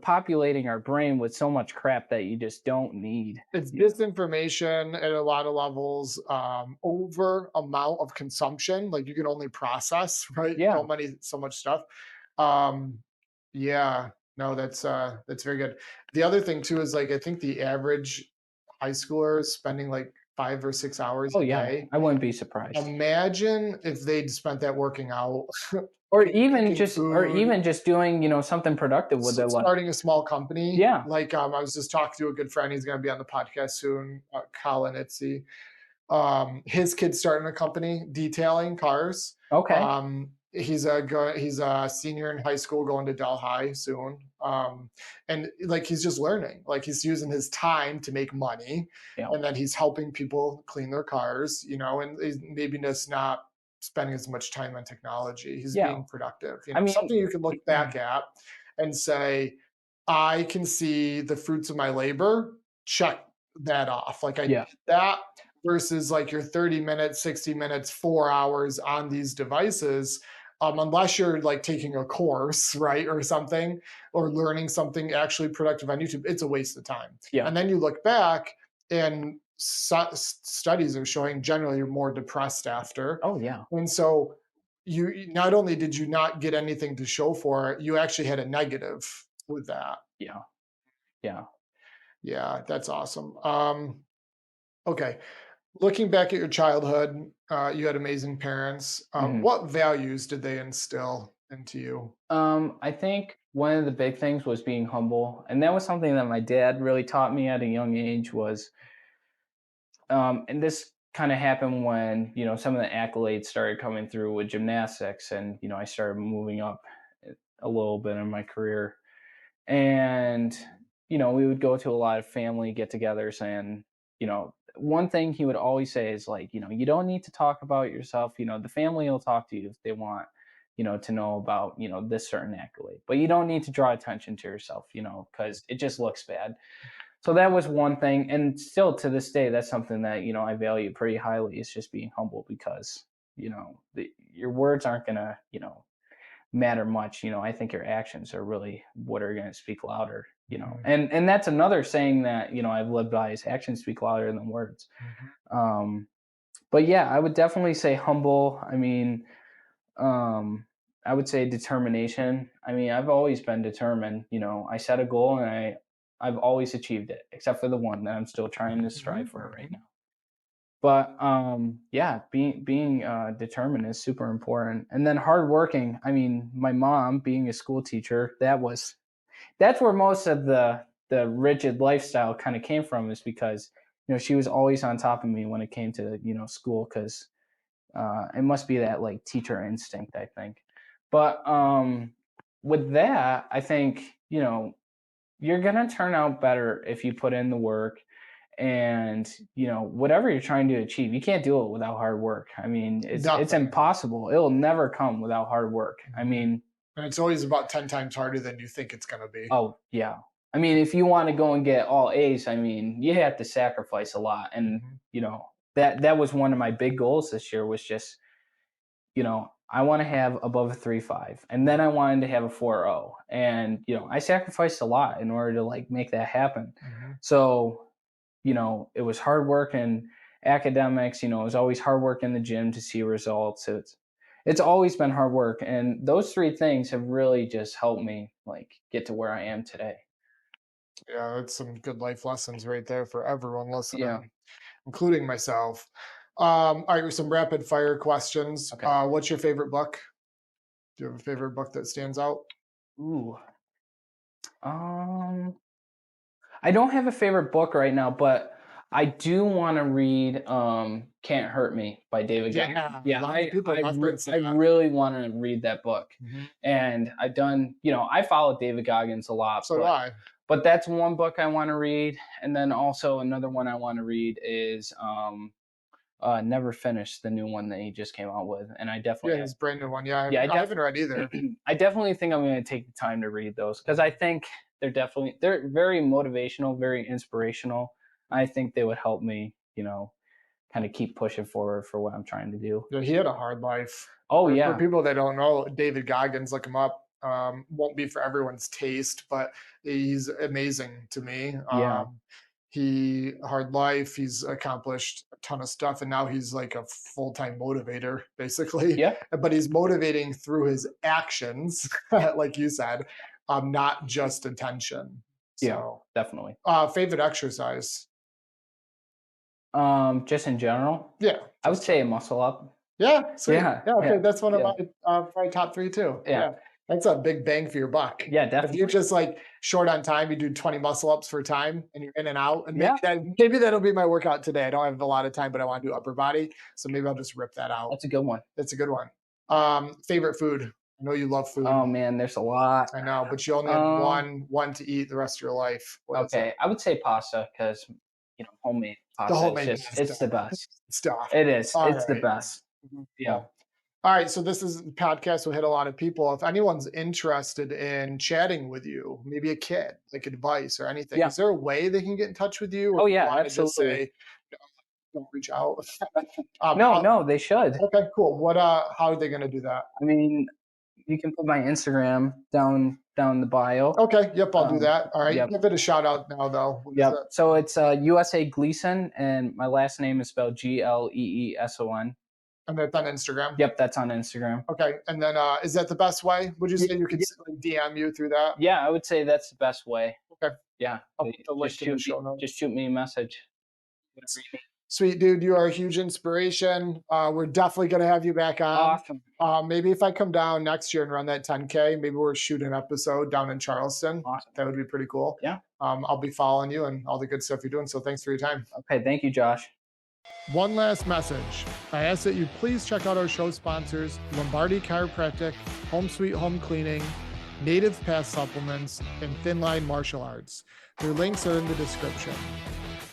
populating our brain with so much crap that you just don't need. It's You know? disinformation at a lot of levels, over amount of consumption. Like you can only process, right? Yeah. So much stuff. Um, yeah, no, that's very good. The other thing too is like I think the average high schooler is spending like 5 or 6 hours Oh a yeah, day. I wouldn't be surprised. Imagine if they'd spent that working out, cooking Or food, even just doing, something productive with their life. starting a small company. Yeah. Like, I was just talking to a good friend. He's going to be on the podcast soon, Colin Itzy. His kid's starting a company detailing cars. Okay. He's a senior in high school, going to Delhi soon. And like he's just learning. Like he's using his time to make money, Yeah. and then he's helping people clean their cars. And he's maybe just not spending as much time on technology. He's Yeah. being productive. I mean, Something you can look back at and say, I can see the fruits of my labor. Check that off. Like I did yeah. that versus like your 30 minutes, 60 minutes, 4 hours on these devices. Unless you're like taking a course, right, or something, or learning something actually productive on YouTube, it's a waste of time. Yeah. And then you look back, and studies are showing generally you're more depressed after. Oh yeah. And so you not only did you not get anything to show for it, you actually had a negative with that. Yeah. Yeah. Yeah, that's awesome. Okay. Looking back at your childhood, you had amazing parents. Mhm. What values did they instill into you? I think one of the big things was being humble, and that was something that my dad really taught me at a young age. And this kind of happened when some of the accolades started coming through with gymnastics, and I started moving up a little bit in my career, and we would go to a lot of family get-togethers, and one thing he would always say is like, you don't need to talk about yourself. The family will talk to you if they want to know about this certain accolade, but you don't need to draw attention to yourself, because it just looks bad. So that was one thing, and still to this day, that's something that I value pretty highly, is just being humble, because your words aren't gonna matter much. I think your actions are really what are gonna speak louder. Mhm. And that's another saying that I've lived by, is actions speak louder than words. Mhm. Um, but yeah, I would definitely say humble. I mean, um, I would say determination. I mean, I've always been determined. I set a goal, and I've always achieved it, except for the one that I'm still trying to strive Mhm. for right now. But yeah, being determined is super important, and then hardworking. I mean, my mom being a school teacher, that's where most of the rigid lifestyle kind of came from, is because she was always on top of me when it came to school, because it must be that like teacher instinct, I think. But with that, I think you're gonna turn out better if you put in the work, and whatever you're trying to achieve, you can't do it without hard work. I mean, it's Nothing. impossible. It'll never come without hard work. I Mhm. mean, And it's always about 10 times harder than you think it's going to be. oh yeah. I mean, if you want to go and get all A's, I mean, you have to sacrifice a lot, and Mhm. that was one of my big goals this year, was just I want to have above a 3.5, and then I wanted to have a 4.0, and I sacrificed a lot in order to like make that happen. Mhm. So it was hard work and academics. It was always hard work in the gym to see results. It's always been hard work, and those three things have really just helped me like get to where I am today. Yeah, that's some good life lessons right there for everyone Yeah. listening, including myself. All right, some rapid fire questions. Okay. What's your favorite book? Do you have a favorite book that stands out? Ooh. Um. I don't have a favorite book right now, but I do want to read "Can't Hurt Me" by David Gleeson. Yeah, a Yeah, lot of people reference I that. really want to read that book, Mhm. and I've done. I follow David Goggins a lot, So do I. but that's one book I want to read, and then also another one I want to read is Never Finished, the new one that he just came out with, and I Yeah, definitely have. his brand new one. Yeah, Yeah, I haven't read either. I definitely think I'm going to take the time to read those, because I think they're very motivational, very inspirational. I think they would help me, kind of keep pushing forward for what I'm trying to do. Yeah, he had a hard life. Oh For yeah, people that don't know, David Goggins, look him up. Won't be for everyone's taste, but he's amazing to me. yeah, He hard life. He's accomplished a ton of stuff, and now he's like a full time motivator, basically. yeah, But he's motivating through his actions, like you said, not just attention. yeah, So, definitely. favorite exercise. Just in general, Yeah. I would say a muscle up. Yeah. Sweet. Yeah, Yeah. Okay. yeah, That's one of yeah. my probably top 3 too. Yeah. That's a big bang for your buck. Yeah, If definitely. you're just like short on time, you do 20 muscle ups for time and you're in and out. And Yeah. maybe that'll be my workout today. I don't have a lot of time, but I want to do upper body. So maybe I'll just rip that out. That's a good one. That's a good one. Favorite food. I know you love food. Oh man, there's a lot. I know, but you only have one to eat the rest of your life. What is it? Okay, I would say pasta because homemade pasta. homemade It's just pasta. it's the best. Stuff. It is. All It's the right. best. Yeah. All right, so this is podcast will hit a lot of people. If anyone's interested in chatting with you, maybe a kid, like advice or anything, Yeah. is there a way they can get in touch with you? Or Oh do you yeah, wanna just absolutely. say, don't reach out. No, they should. Okay, cool. How are they going to do that? I mean, you can put my Instagram down the bio. Okay, yep, I'll do that. All right, yep. give it a shout out now, though. What is Yep. it? So it's USA Gleeson, and my last name is spelled Gleeson. And that's on Instagram. Yep, that's on Instagram. Okay, and then is that the best way? Would you say you could DM you through that? Yeah, I would say that's the best way. Okay. Yeah. I'll put the link in the show notes. Just shoot me a message. Sweet dude, you are a huge inspiration. We're definitely gonna have you back on. Awesome. Maybe if I come down next year and run that 10K, maybe we're shooting an episode down in Charleston. Awesome. That would be pretty cool. Yeah. I'll be following you and all the good stuff you're doing. So thanks for your time. Okay, thank you, Josh. One last message. I ask that you please check out our show sponsors, Lombardi Chiropractic, Home Sweet Home Cleaning, Native Path Supplements, and Thin Line Martial Arts. Their links are in the description.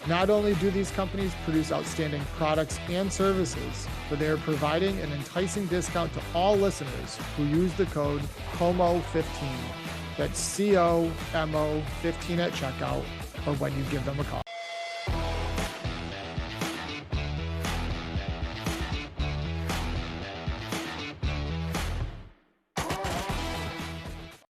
Not only do these companies produce outstanding products and services, but they are providing an enticing discount to all listeners who use the code COMO15. That's COMO15 at checkout or when you give them a call.